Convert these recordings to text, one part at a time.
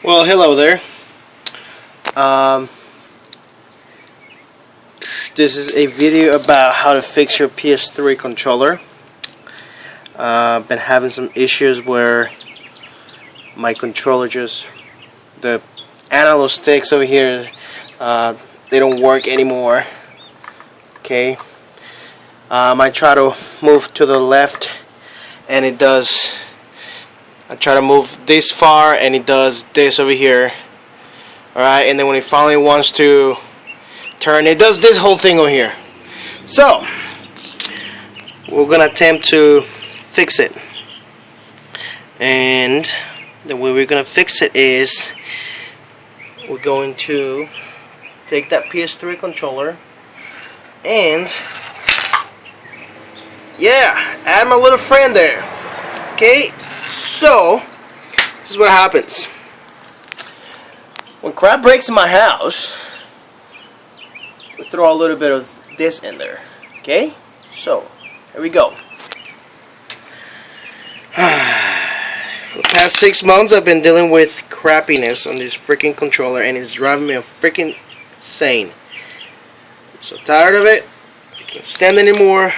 Well, hello there. Um, this is a video about how to fix your PS3 controller. I've been having some issues where my controller the analog sticks over here, they don't work anymore. Okay. I try to move to the left and it does. I try to move this far and it does this over here. Alright, and then when it finally wants to turn, it does this whole thing over here. So, we're going to attempt to fix it. And the way we're going to fix it is we're going to take that PS3 controller and add my little friend there. Okay, so this is what happens. When crap breaks in my house, we throw a little bit of this in there. Okay, so here we go. For the past 6 months I've been dealing with crappiness on this freaking controller and it's driving me freaking insane. I'm so tired of it. I can't stand it anymore.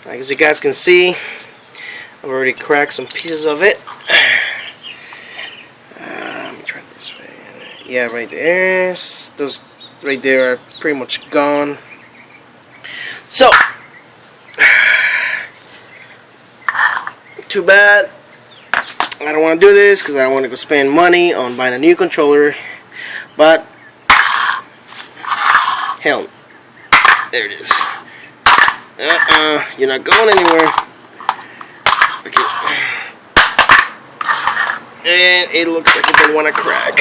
Like as you guys can see, I've already cracked some pieces of it. Let me try this way. Yeah, right there. Those right there are pretty much gone. So, too bad. I don't want to do this because I don't want to go spend money on buying a new controller. But, hell, there it is. You're not going anywhere. Okay. And it looks like it don't want to crack.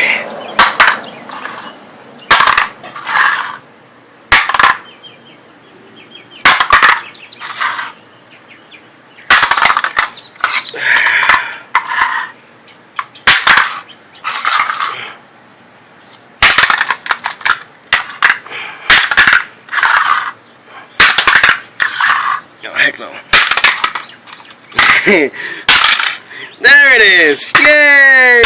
No, heck no. There it is! Yay!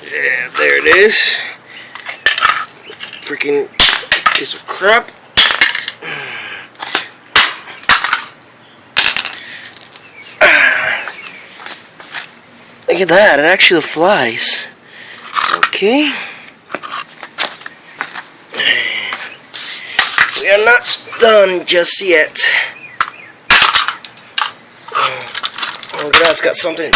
Yeah, there it is. Freaking piece of crap. Look at that, it actually flies. Okay. We are not done just yet. Oh, look at that, it's got something.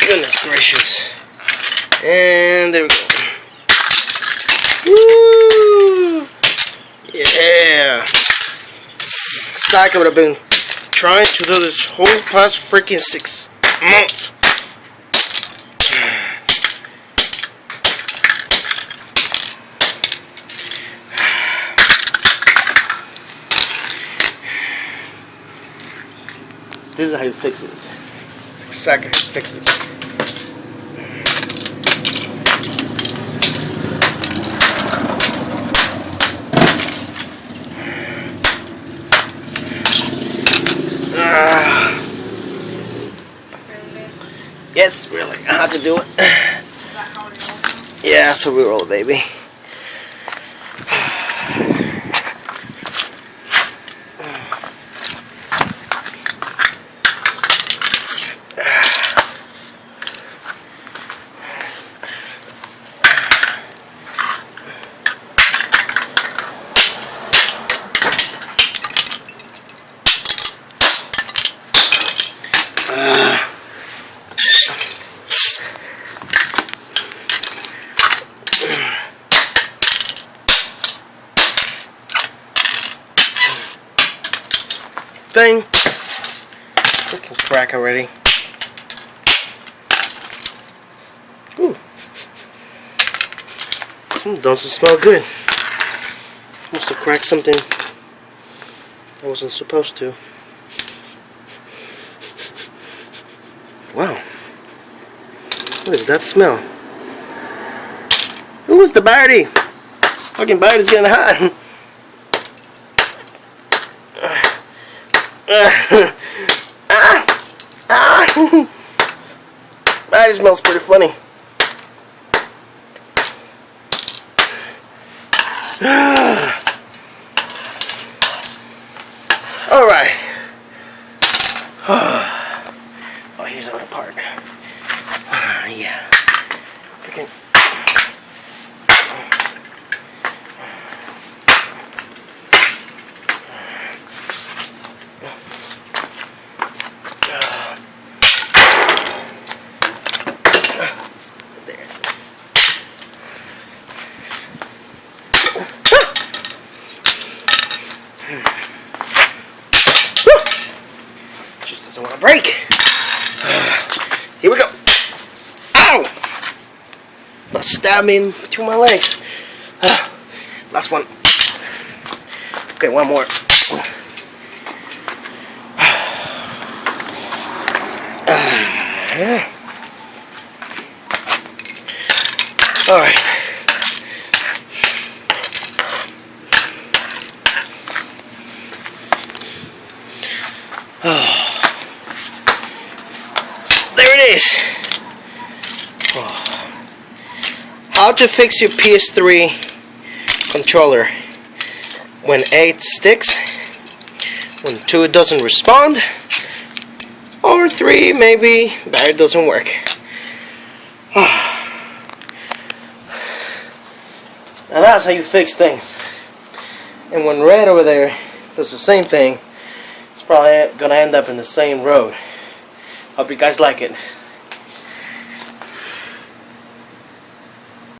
Goodness gracious. And there we go. Woo! Yeah. It's like I would have been trying to do this whole past freaking 6 months. This is how you fix this. Exactly how you fix this. Yes, really. I have to do it. Yeah, so we roll, baby. Thing. Freaking crack already. Ooh. Doesn't smell good. Must have cracked something I wasn't supposed to. Wow. What is that smell? Who was the battery? Fucking battery's getting hot. Battery smells pretty funny. Alright. Oh, here's the other part. Yeah. Freaking. There. Just doesn't want to break. Here we go. Ow! About stabbed me between my legs. Last one. Okay, one more. All right. There it is. How to fix your PS3 controller when 8 sticks, when 2 doesn't respond, or 3 maybe battery doesn't work. Now that's how you fix things. And when Red over there does the same thing, it's probably gonna end up in the same road. Hope you guys like it.